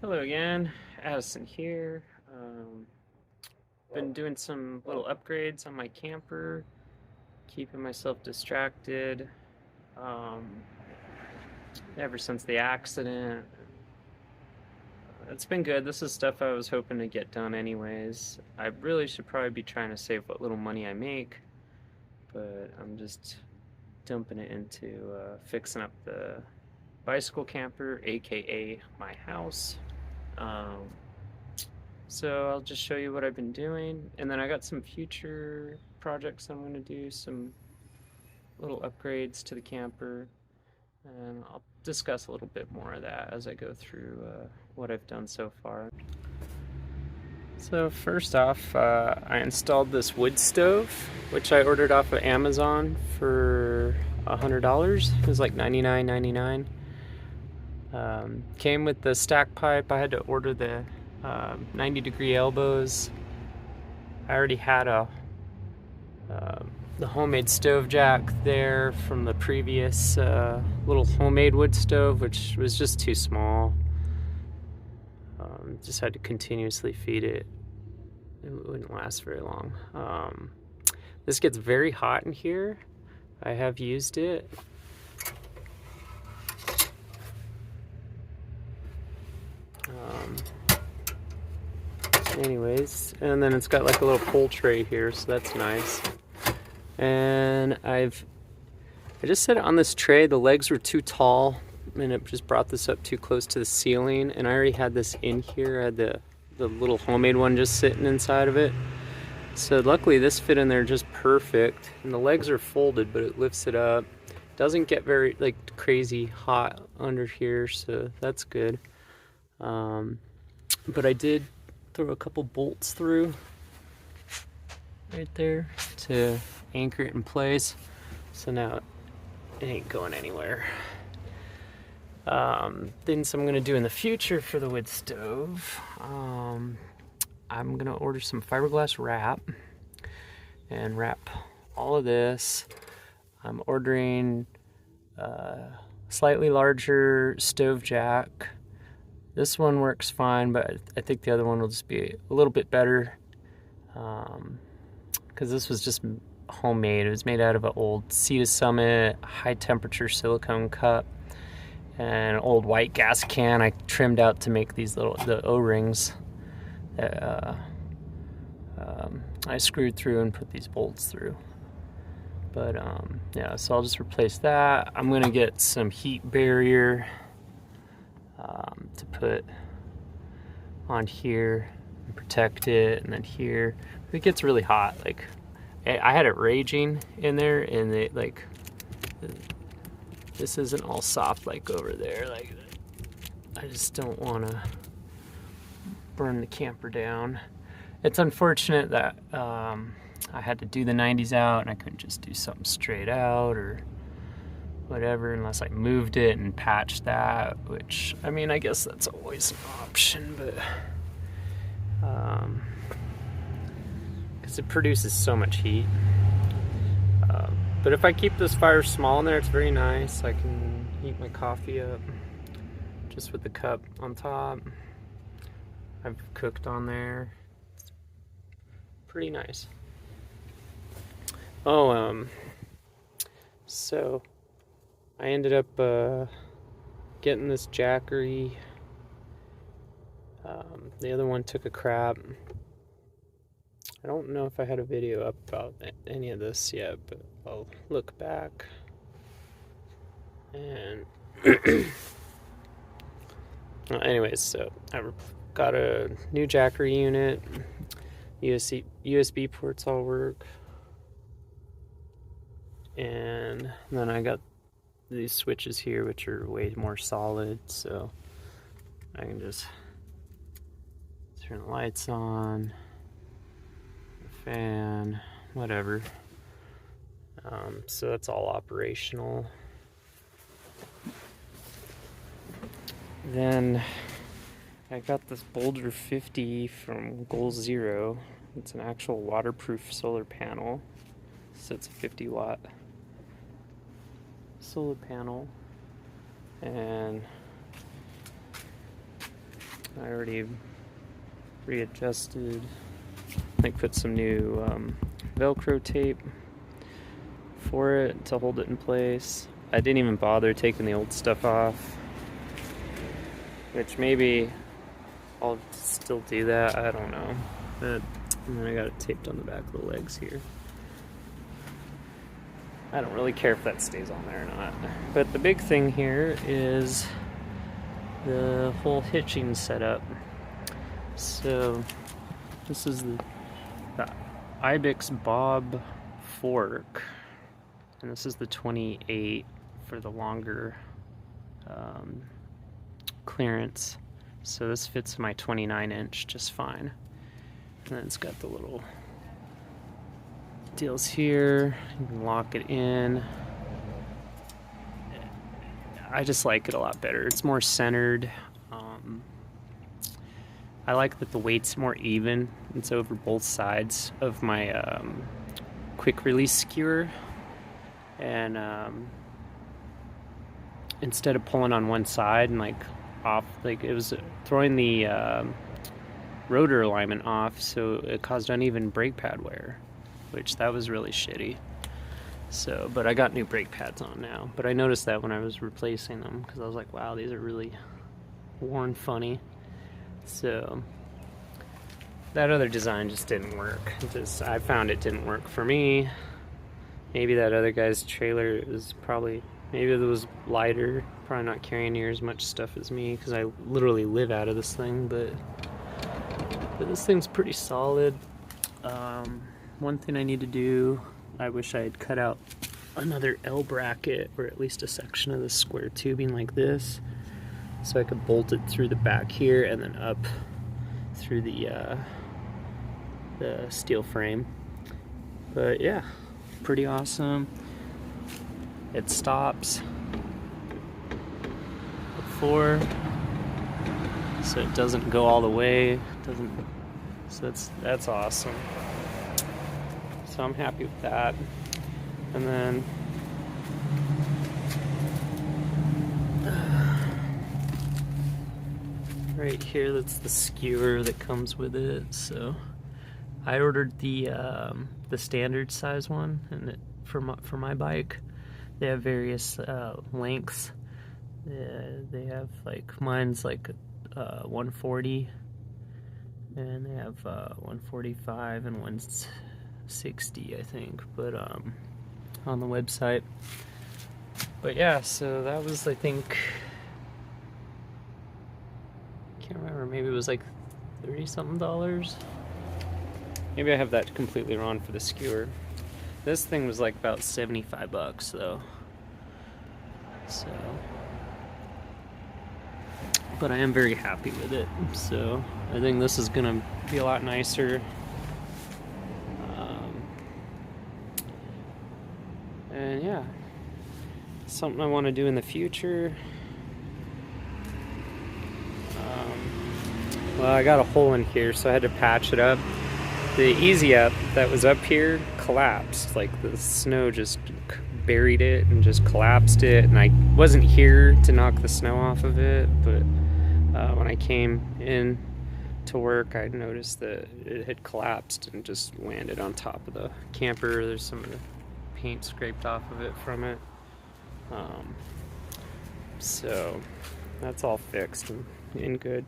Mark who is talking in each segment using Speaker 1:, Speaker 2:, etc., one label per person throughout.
Speaker 1: Hello again, Addison here. Been doing some little upgrades on my camper, keeping myself distracted um, ever since the accident. It's been good. This is stuff I was hoping to get done anyways. I really should probably be trying to save what little money I make, but I'm just dumping it into fixing up the bicycle camper, aka my house. Um, So I'll just show you what I've been doing, and then I got some future projects I'm going to do, some little upgrades to the camper, and I'll discuss a little bit more of that as I go through what I've done so far. So first off, I installed this wood stove, which I ordered off of Amazon for $100. It was like $99.99. Came with the stack pipe. I had to order the 90-degree elbows. I already had the homemade stove jack there from the previous little homemade wood stove, which was just too small. Just had to continuously feed it. It wouldn't last very long. This gets very hot in here. I have used it. Anyways, and then it's got like a little pull tray here, so that's nice. And I just set it on this tray. The legs were too tall, and it just brought this up too close to the ceiling. And I already had this in here. I had the little homemade one just sitting inside of it. So luckily this fit in there just perfect. And the legs are folded, but it lifts it up. Doesn't get very like crazy hot under here, so that's good. But I did throw a couple bolts through right there to anchor it in place. So now it ain't going anywhere. Things I'm gonna do in the future for the wood stove. I'm gonna order some fiberglass wrap and wrap all of this. I'm ordering a slightly larger stove jack. This one works fine, but I think the other one will just be a little bit better. Because this was just homemade. It was made out of an old Sea to Summit high temperature silicone cup and an old white gas can I trimmed out to make these the O-rings that I screwed through and put these bolts through. But yeah, so I'll just replace that. I'm gonna get some heat barrier to put on here and protect it, and then here. It gets really hot. Like I had it raging in there, and it like this isn't all soft like over there. Like I just don't want to burn the camper down. It's unfortunate that I had to do the 90s out, and I couldn't just do something straight out or whatever unless I moved it and patched that, which I mean I guess that's always an option, but because it produces so much heat. But if I keep this fire small in there, it's very nice. I can heat my coffee up just with the cup on top. I've cooked on there. It's pretty nice. Oh, so I ended up getting this Jackery. The other one took a crap. I don't know if I had a video up about any of this yet, but I'll look back. And well, anyways, so I got a new Jackery unit. USB ports all work. And then I got these switches here, which are way more solid, so I can just turn the lights on, the fan, whatever. So that's all operational. Then I got this Boulder 50 from Goal Zero. It's an actual waterproof solar panel. So it's a 50-watt solar panel. And I already readjusted, like put some new Velcro tape for it to hold it in place. I didn't even bother taking the old stuff off, which maybe I'll still do that, I don't know. But and then I got it taped on the back of the legs here. I don't really care if that stays on there or not. But the big thing here is the whole hitching setup. So this is the Ibex Bob fork, and this is the 28 for the longer clearance. So this fits my 29-inch just fine. And then it's got the little deals here. You can lock it in. I just like it a lot better. It's more centered. I like that the weight's more even. It's over both sides of my quick release skewer. And instead of pulling on one side and like off, like it was throwing the rotor alignment off, so it caused uneven brake pad wear, which that was really shitty. So, but I got new brake pads on now. But I noticed that when I was replacing them, because I was like, wow, these are really worn funny. So that other design just didn't work. I found it didn't work for me. Maybe that other guy's trailer is probably, maybe it was lighter, probably not carrying near as much stuff as me, because I literally live out of this thing, but this thing's pretty solid. One thing I need to do, I wish I had cut out another L bracket, or at least a section of the square tubing like this, so I could bolt it through the back here and then up through the steel frame. But yeah, pretty awesome. It stops before, so it doesn't go all the way. So that's awesome. So I'm happy with that. And then right here, that's the skewer that comes with it. So I ordered the standard size one, and for my bike, they have various lengths. They have like, mine's like 140, and they have 145 and 160, I think, but on the website. But yeah, so that was, I think, can't remember, maybe it was like $30-something. Maybe I have that completely wrong for the skewer. This thing was like about $75 though. So, but I am very happy with it. So I think this is gonna be a lot nicer. And yeah, something I want to do in the future. Well, I got a hole in here, so I had to patch it up. The Easy Up that was up here collapsed. Like the snow just buried it and just collapsed it. And I wasn't here to knock the snow off of it, but when I came in to work, I noticed that it had collapsed and just landed on top of the camper. There's some of the paint scraped off of it from it. So that's all fixed and good.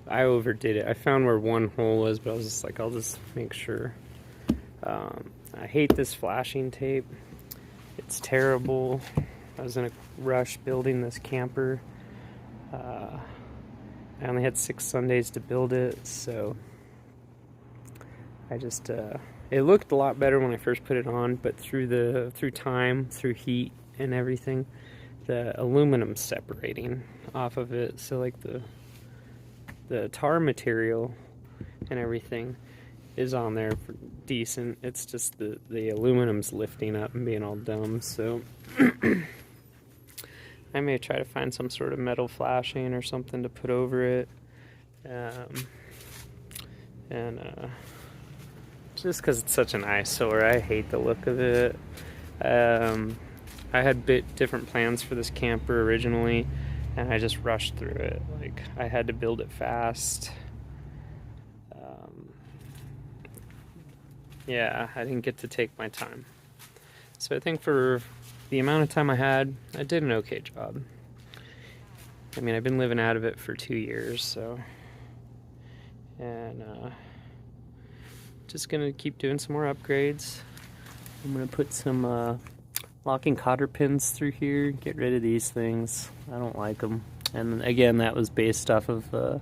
Speaker 1: I overdid it. I found where one hole was, but I was just like, I'll just make sure. I hate this flashing tape. It's terrible. I was in a rush building this camper. I only had 6 Sundays to build it, so I just it looked a lot better when I first put it on, but through time, through heat and everything, the aluminum's separating off of it. So like the tar material and everything is on there for decent. It's just the aluminum's lifting up and being all dumb. So I may try to find some sort of metal flashing or something to put over it. Just because it's such an eyesore, I hate the look of it. I had different plans for this camper originally, and I just rushed through it. Like, I had to build it fast. Yeah, I didn't get to take my time. So I think for the amount of time I had, I did an okay job. I mean, I've been living out of it for 2 years, so. And just gonna keep doing some more upgrades. I'm gonna put some locking cotter pins through here, get rid of these things. I don't like them. And again, that was based off of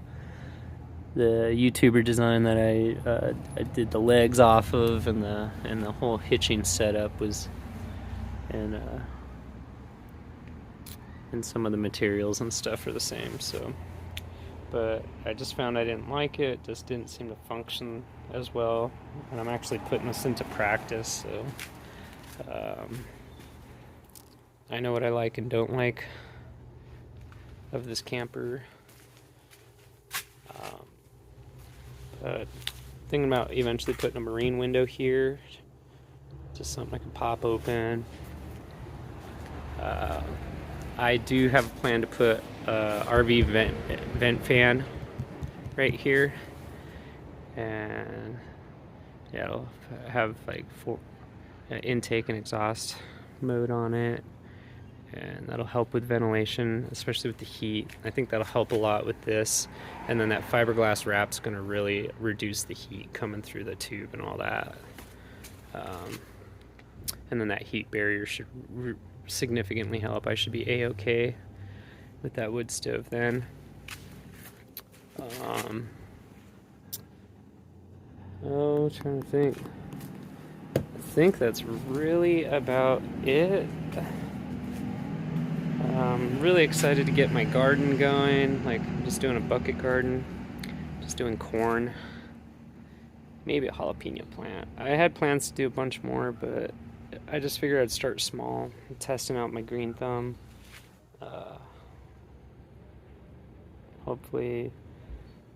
Speaker 1: the YouTuber design that I did the legs off of, and the whole hitching setup was, and some of the materials and stuff are the same. So, but I just found I didn't like it. It just didn't seem to function as well, and I'm actually putting this into practice. So I know what I like and don't like of this camper. But thinking about eventually putting a marine window here, just something I can pop open. I do have a plan to put a RV vent fan right here, and yeah, it'll have like intake and exhaust mode on it, and that'll help with ventilation, especially with the heat. I think that'll help a lot with this. And then that fiberglass wrap's going to really reduce the heat coming through the tube and all that. And then that heat barrier should significantly help. I should be a-okay with that wood stove then. Trying to think. I think that's really about it. I'm really excited to get my garden going. Like, I'm just doing a bucket garden, just doing corn, maybe a jalapeno plant. I had plans to do a bunch more, but I just figured I'd start small, testing out my green thumb. Hopefully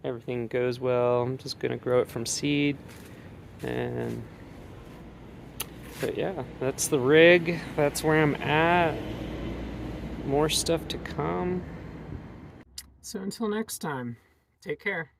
Speaker 1: everything goes well. I'm just gonna grow it from seed, but yeah, that's the rig. That's where I'm at. More stuff to come. So until next time, take care.